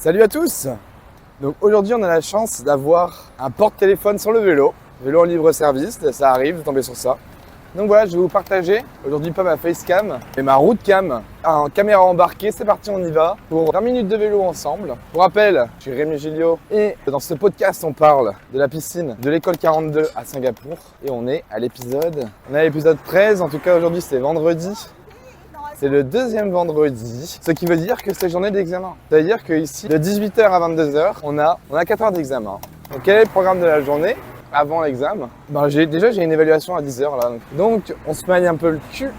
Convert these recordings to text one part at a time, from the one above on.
Salut à tous. Donc aujourd'hui on a la chance d'avoir un porte-téléphone sur le vélo en libre service, ça arrive de tomber sur ça. Donc voilà, je vais vous partager aujourd'hui pas ma facecam mais ma route cam en caméra embarquée. C'est parti, on y va pour 20 minutes de vélo ensemble. Pour rappel, je suis Rémi Gilliot et dans ce podcast on parle de la piscine de l'école 42 à Singapour et on est à l'épisode 13. En tout cas aujourd'hui c'est vendredi. C'est le deuxième vendredi, ce qui veut dire que c'est journée d'examen. C'est-à-dire qu'ici, de 18h à 22h, on a 4 heures d'examen. Donc quel est le programme de la journée avant l'examen? J'ai une évaluation à 10h là. Donc on se maille un peu le cul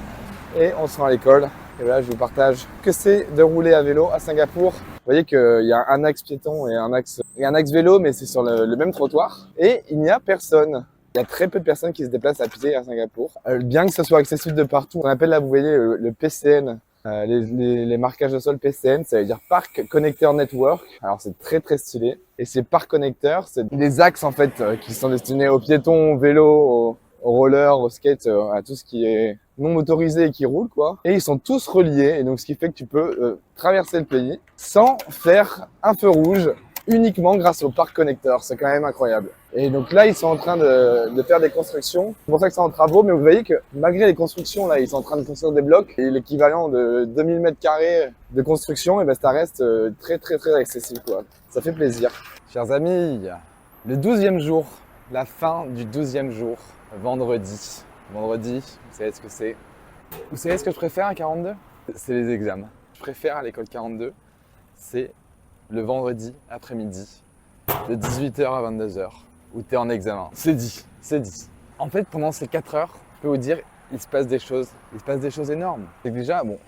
et on se rend à l'école. Et voilà, je vous partage que c'est de rouler à vélo à Singapour. Vous voyez qu'il y a un axe piéton et un axe vélo, mais c'est sur le même trottoir. Et il n'y a personne. Il y a très peu de personnes qui se déplacent à pied à Singapour. Bien que ce soit accessible de partout, on appelle là, vous voyez, le PCN, les marquages de sol PCN, ça veut dire Park Connector Network. Alors c'est très très stylé. Et ces parcs connecteurs, c'est des axes en fait qui sont destinés aux piétons, aux vélos, aux rollers, aux skates, à tout ce qui est non motorisé et qui roule quoi. Et ils sont tous reliés, et donc ce qui fait que tu peux traverser le pays sans faire un feu rouge, uniquement grâce aux parcs connecteurs. C'est quand même incroyable. Et donc là, ils sont en train de faire des constructions. C'est pour ça que c'est en travaux, mais vous voyez que malgré les constructions, là, ils sont en train de construire des blocs. Et l'équivalent de 2000 m² de construction, et ben ça reste très très très accessible quoi. Ça fait plaisir. Chers amis, le 12e jour, la fin du 12e jour, vendredi. Vendredi, vous savez ce que c'est? Vous savez ce que je préfère à 42? C'est les examens. Je préfère à l'école 42, c'est le vendredi après-midi de 18h à 22h où tu es en examen. C'est dit, c'est dit. En fait, pendant ces 4 heures, je peux vous dire, il se passe des choses énormes. C'est que déjà, bon,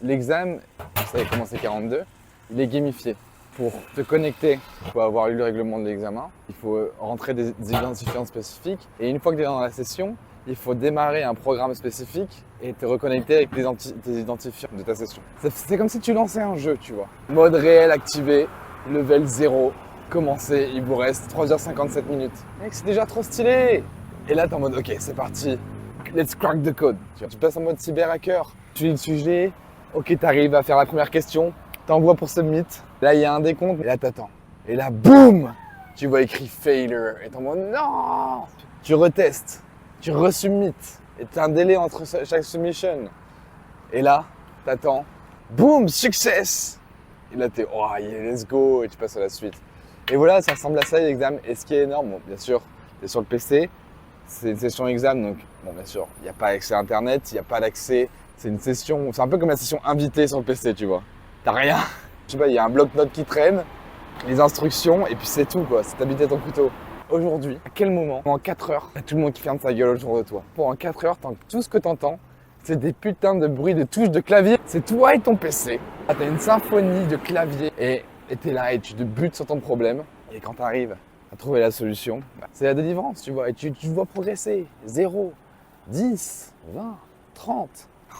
l'examen, vous savez comment c'est 42, il est gamifié. Pour te connecter, il faut avoir lu le règlement de l'examen, il faut rentrer des identifiants spécifiques et une fois que tu es dans la session, il faut démarrer un programme spécifique et te reconnecter avec tes identifiants de ta session. C'est comme si tu lançais un jeu, tu vois. Mode réel activé, level 0, commencez, il vous reste 3h57 minutes. Mec, c'est déjà trop stylé! Et là, t'es en mode, ok, c'est parti, let's crack the code. Tu passes en mode cyber-hacker, tu lis le sujet, ok, t'arrives à faire la première question, t'envoies pour submit, là, il y a un décompte, et là, t'attends. Et là, boum! Tu vois écrit failure, et t'es en mode, non! Tu retestes. Tu resubmits et tu as un délai entre chaque submission. Et là, t'attends, boum, success! Et là, t'es, oh yeah, let's go! Et tu passes à la suite. Et voilà, ça ressemble à ça l'examen. Et ce qui est énorme, bon, bien sûr, t'es sur le PC, c'est une session examen, donc bon, bien sûr, il n'y a pas accès à Internet, il n'y a pas d'accès. C'est une session, c'est un peu comme la session invitée sur le PC, tu vois. T'as rien. Je sais pas, il y a un bloc-notes qui traîne, les instructions, et puis c'est tout, quoi. C'est t'habiter ton couteau. Aujourd'hui, à quel moment, pendant 4 heures, t'as tout le monde qui ferme sa gueule autour de toi. Pendant 4 heures, tout ce que t'entends, c'est des putains de bruits de touches de clavier. C'est toi et ton PC. Ah, t'as une symphonie de clavier et t'es là et tu te butes sur ton problème. Et quand t'arrives à trouver la solution, c'est la délivrance, tu vois. Et tu vois progresser. 0, 10, 20, 30.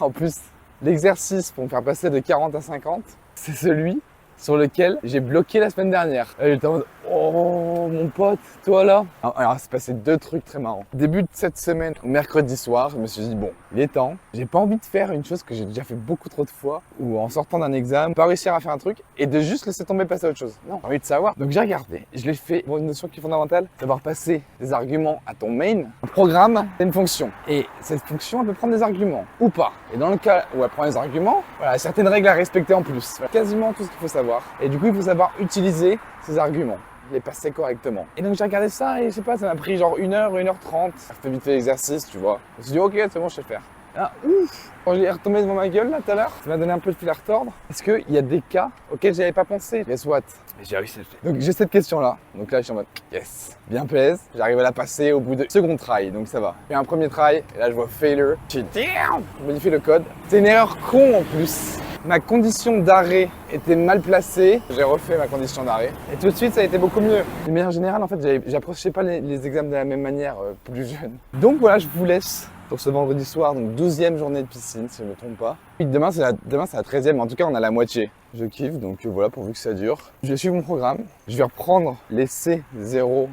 En plus, l'exercice pour me faire passer de 40 à 50, c'est celui sur lequel j'ai bloqué la semaine dernière. Et j'étais en mode, oh mon pote, toi là. Alors, il s'est passé 2 trucs très marrants. Début de cette semaine, mercredi soir, je me suis dit, bon, il est temps. J'ai pas envie de faire une chose que j'ai déjà fait beaucoup trop de fois, où en sortant d'un examen, pas réussir à faire un truc et de juste laisser tomber passer à autre chose. Non, j'ai envie de savoir. Donc j'ai regardé, je l'ai fait pour une notion qui est fondamentale, savoir passer des arguments à ton main. Un programme, c'est une fonction. Et cette fonction, elle peut prendre des arguments ou pas. Et dans le cas où elle prend des arguments, voilà, certaines règles à respecter en plus. Voilà, quasiment tout ce qu'il faut savoir. Et du coup, il faut savoir utiliser ces arguments, les passer correctement. Et donc j'ai regardé ça et je sais pas, ça m'a pris genre 1h, 1h30. Ça fait vite fait l'exercice, tu vois. Je me suis dit, ok, c'est bon, je sais faire. Ah, ouf! Quand je l'ai retombé devant ma gueule là tout à l'heure, ça m'a donné un peu de fil à retordre. Parce qu'il y a des cas auxquels j'avais pas pensé. Guess what? Mais j'ai réussi à le faire. Donc j'ai cette question là. Donc là je suis en mode yes. Bien plaise. J'arrive à la passer au bout de second try. Donc ça va. J'ai un premier try et là je vois failure. Je dis damn! Je modifie le code. C'est une erreur con en plus. Ma condition d'arrêt était mal placée. J'ai refait ma condition d'arrêt. Et tout de suite ça a été beaucoup mieux. De manière générale en fait j'approchais pas les examens de la même manière plus jeune. Donc voilà, je vous laisse pour ce vendredi soir, donc 12e journée de piscine, si je ne me trompe pas. Demain, c'est la 13e, en tout cas, on a la moitié. Je kiffe, donc voilà, pourvu que ça dure. Je vais suivre mon programme. Je vais reprendre les C01,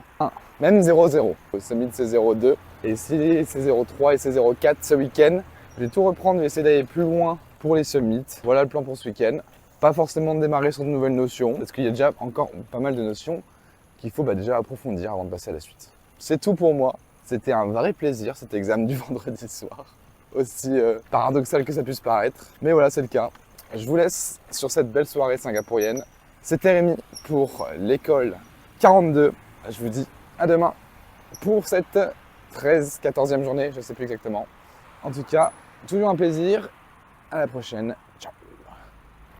même 00. Le summit C02, et ici C03 et C04 ce week-end. Je vais tout reprendre, je vais essayer d'aller plus loin pour les summits. Voilà le plan pour ce week-end. pas forcément démarrer sur de nouvelles notions, parce qu'il y a déjà encore pas mal de notions qu'il faut déjà approfondir avant de passer à la suite. C'est tout pour moi. C'était un vrai plaisir, cet examen du vendredi soir. Aussi paradoxal que ça puisse paraître. Mais voilà, c'est le cas. Je vous laisse sur cette belle soirée singapourienne. C'était Rémi pour l'école 42. Je vous dis à demain pour cette 14e journée, je ne sais plus exactement. En tout cas, toujours un plaisir. À la prochaine.